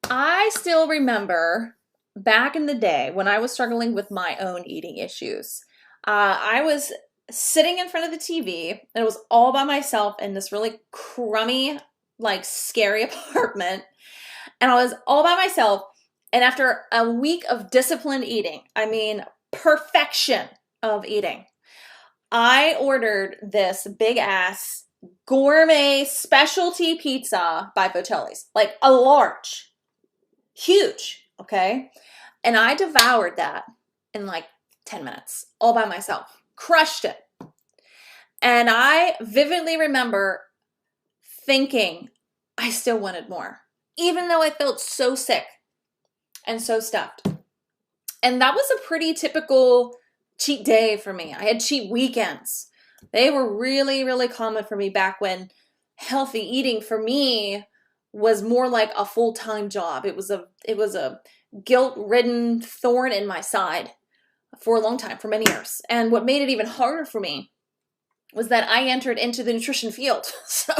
I still remember back in the day when I was struggling with my own eating issues. I was sitting in front of the TV and it was all by myself in this really crummy, like scary apartment. And I was all by myself. And after a week of disciplined eating, I mean, perfection of eating, I ordered this big ass gourmet specialty pizza by Bocelli's, like a large, huge, okay? And I devoured that in like 10 minutes, all by myself. Crushed it. And I vividly remember thinking I still wanted more, even though I felt so sick and so stuffed. And that was a pretty typical cheat day for me. I had cheat weekends. They were really, really common for me back when healthy eating for me was more like a full-time job. It was a guilt-ridden thorn in my side for a long time, for many years. And what made it even harder for me was that I entered into the nutrition field. So,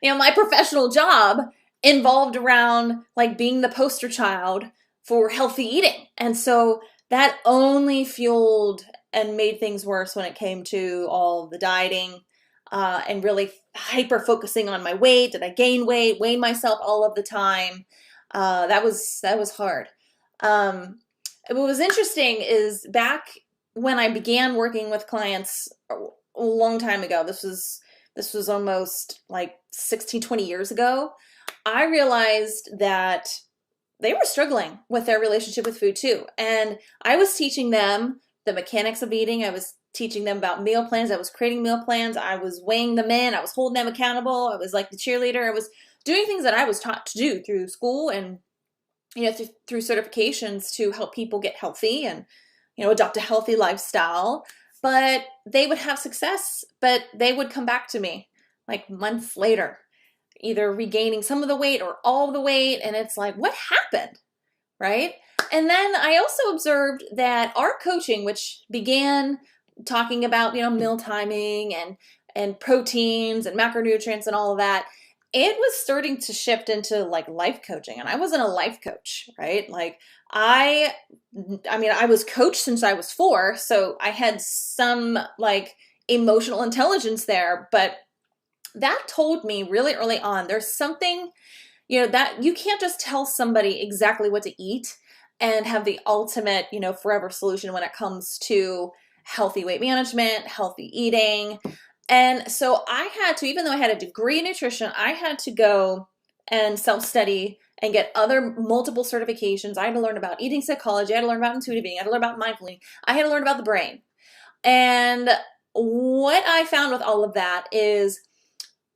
my professional job involved around like being the poster child for healthy eating. And so that only fueled and made things worse when it came to all the dieting and really hyper focusing on my weight. Did I gain weight, weighing myself all of the time? That was hard. What was interesting is back when I began working with clients a long time ago, this was almost like 16, 20 years ago, I realized that they were struggling with their relationship with food too. And I was teaching them the mechanics of eating. I was teaching them about meal plans. I was creating meal plans. I was weighing them in. I was holding them accountable. I was like the cheerleader. I was doing things that I was taught to do through school and through certifications to help people get healthy and adopt a healthy lifestyle. But they would have success, but they would come back to me like months later, either regaining some of the weight or all of the weight. And it's like, what happened? Right? And then I also observed that our coaching, which began talking about, meal timing and proteins and macronutrients and all of that, it was starting to shift into like life coaching. And I wasn't a life coach, right? Like I was coached since I was 4, so I had some like emotional intelligence there, but that told me really early on, there's something, that you can't just tell somebody exactly what to eat and have the ultimate, forever solution when it comes to healthy weight management, healthy eating. And so I had to, even though I had a degree in nutrition, I had to go and self-study and get other multiple certifications. I had to learn about eating psychology. I had to learn about intuitive eating. I had to learn about mindful eating. I had to learn about the brain. And what I found with all of that is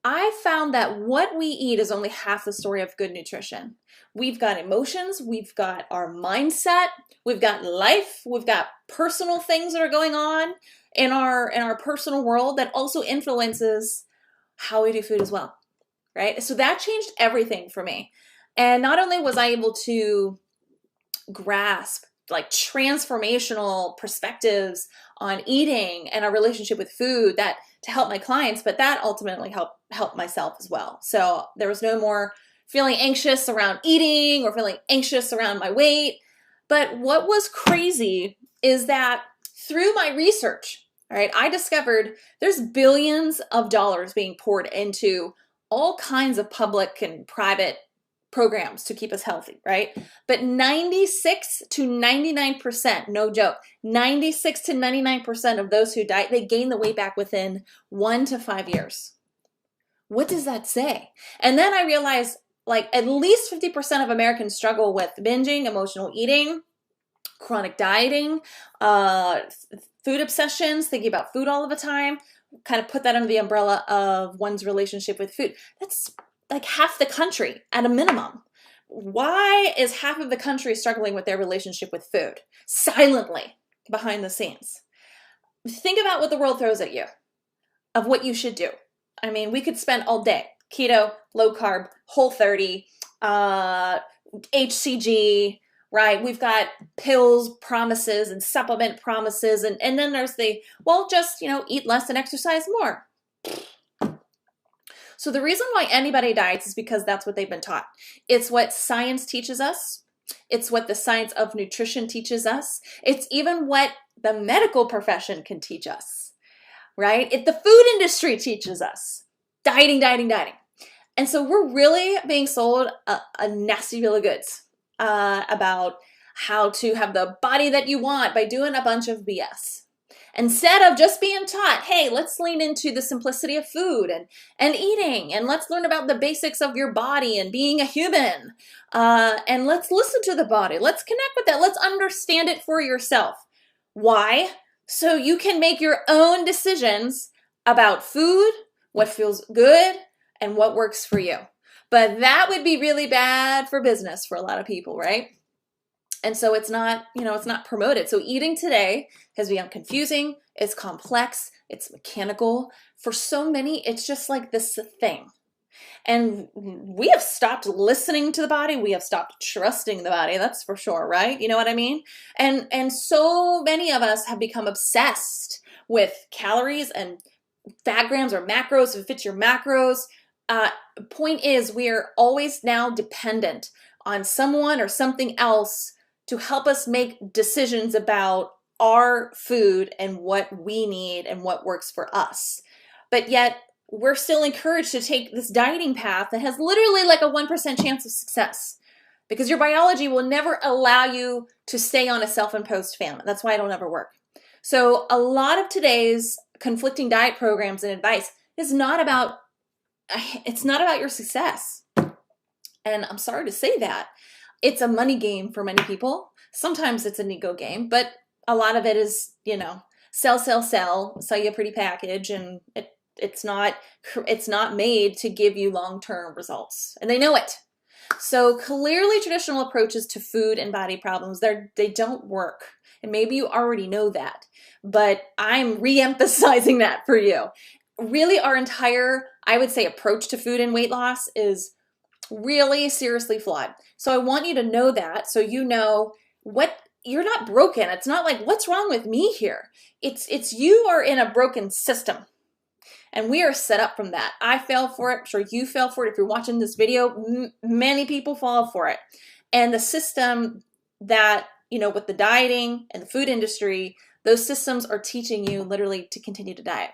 I found that what we eat is only half the story of good nutrition. We've got emotions, we've got our mindset, we've got life, we've got personal things that are going on in our personal world that also influences how we do food as well, right? So that changed everything for me. And not only was I able to grasp like transformational perspectives on eating and our relationship with food that to help my clients, but that ultimately helped myself as well. So there was no more feeling anxious around eating or feeling anxious around my weight. But what was crazy is that through my research, all right, I discovered there's billions of dollars being poured into all kinds of public and private programs to keep us healthy, right? But 96 to 99%, no joke, 96 to 99% of those who diet, they gain the weight back within 1 to 5 years. What does that say? And then I realized like at least 50% of Americans struggle with binging, emotional eating, chronic dieting, food obsessions, thinking about food all of the time, kind of put that under the umbrella of one's relationship with food. That's like half the country at a minimum. Why is half of the country struggling with their relationship with food silently behind the scenes? Think about what the world throws at you of what you should do. I mean, we could spend all day keto, low carb, Whole30, HCG, right? We've got pills promises and supplement promises. And then there's just, eat less and exercise more. So the reason why anybody diets is because that's what they've been taught. It's what science teaches us. It's what the science of nutrition teaches us. It's even what the medical profession can teach us, right? The food industry teaches us. Dieting, dieting, dieting. And so we're really being sold a nasty bill of goods about how to have the body that you want by doing a bunch of BS. Instead of just being taught, hey, let's lean into the simplicity of food and eating, and let's learn about the basics of your body and being a human. And let's listen to the body. Let's connect with that. Let's understand it for yourself. Why? So you can make your own decisions about food, what feels good, and what works for you. But that would be really bad for business for a lot of people, right? And so it's not, it's not promoted. So eating today has become confusing, it's complex, it's mechanical. For so many, it's just like this thing. And we have stopped listening to the body. We have stopped trusting the body. That's for sure, right? You know what I mean? And so many of us have become obsessed with calories and fat grams or macros, if it fits your macros. Point is, we are always now dependent on someone or something else to help us make decisions about our food and what we need and what works for us. But yet, we're still encouraged to take this dieting path that has literally like a 1% chance of success, because your biology will never allow you to stay on a self-imposed famine. That's why it'll never work. So a lot of today's conflicting diet programs and advice is not about your success. And I'm sorry to say that. It's a money game for many people. Sometimes it's an ego game, but a lot of it is, sell you a pretty package, and it's not made to give you long-term results. And they know it. So clearly traditional approaches to food and body problems, they don't work. And maybe you already know that, but I'm re-emphasizing that for you. Really, our entire, I would say, approach to food and weight loss is really seriously flawed. So I want you to know that, so you know what, you're not broken. It's not like, what's wrong with me here? It's you are in a broken system. And we are set up from that. I fell for it. I'm sure you fell for it. If you're watching this video, many people fall for it. And the system that, with the dieting and the food industry, those systems are teaching you literally to continue to diet.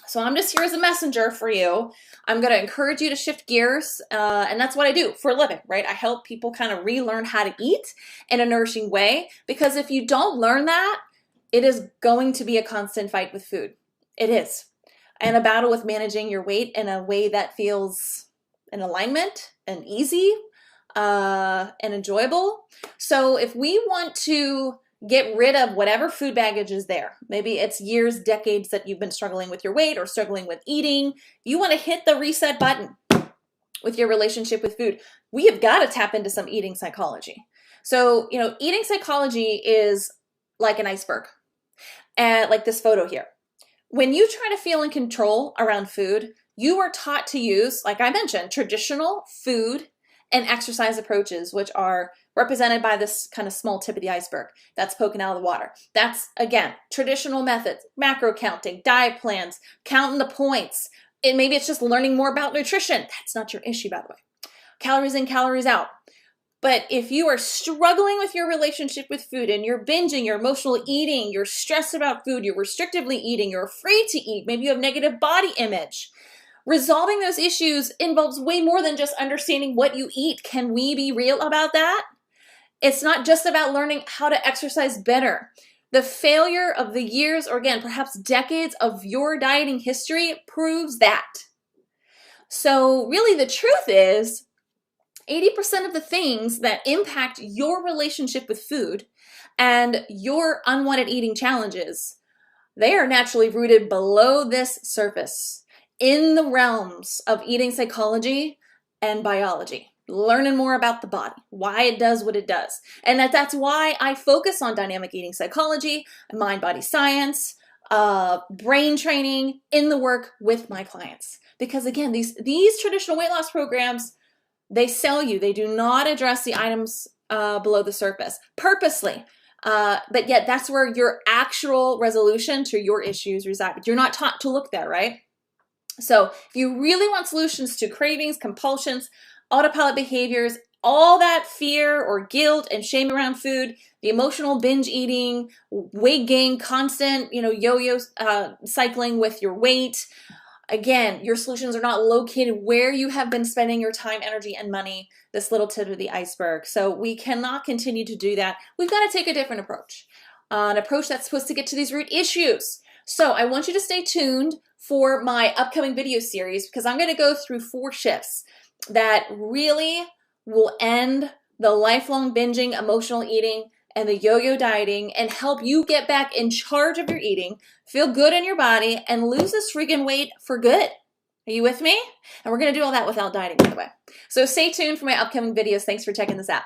So I'm just here as a messenger for you. I'm going to encourage you to shift gears, and that's what I do for a living, right? I help people kind of relearn how to eat in a nourishing way, because if you don't learn that, it is going to be a constant fight with food. It is. And a battle with managing your weight in a way that feels in alignment and easy and enjoyable. So if we want to get rid of whatever food baggage is there, maybe it's years, decades that you've been struggling with your weight or struggling with eating, you want to hit the reset button with your relationship with food. We have got to tap into some eating psychology. So, eating psychology is like an iceberg, and like this photo here. When you try to feel in control around food, you are taught to use, like I mentioned, traditional food and exercise approaches, which are represented by this kind of small tip of the iceberg that's poking out of the water. That's, again, traditional methods, macro counting, diet plans, counting the points. And maybe it's just learning more about nutrition. That's not your issue, by the way. Calories in, calories out. But if you are struggling with your relationship with food and you're binging, you're emotional eating, you're stressed about food, you're restrictively eating, you're afraid to eat, maybe you have negative body image, resolving those issues involves way more than just understanding what you eat. Can we be real about that? It's not just about learning how to exercise better. The failure of the years, or again, perhaps decades of your dieting history proves that. So really the truth is, 80% of the things that impact your relationship with food and your unwanted eating challenges, they are naturally rooted below this surface in the realms of eating psychology and biology. Learning more about the body, why it does what it does. And that's why I focus on dynamic eating psychology, mind-body science, brain training in the work with my clients. Because again, these traditional weight loss programs, they sell you. They do not address the items below the surface purposely. But yet that's where your actual resolution to your issues reside. You're not taught to look there, right? So if you really want solutions to cravings, compulsions, autopilot behaviors, all that fear or guilt and shame around food, the emotional binge eating, weight gain, constant, yo-yo cycling with your weight. Again, your solutions are not located where you have been spending your time, energy, and money, this little tip of the iceberg. So we cannot continue to do that. We've got to take a different approach, an approach that's supposed to get to these root issues. So I want you to stay tuned for my upcoming video series because I'm going to go through 4 shifts that really will end the lifelong binging, emotional eating, and the yo-yo dieting and help you get back in charge of your eating, feel good in your body, and lose this freaking weight for good. Are you with me? And we're going to do all that without dieting, by the way. So stay tuned for my upcoming videos. Thanks for checking this out.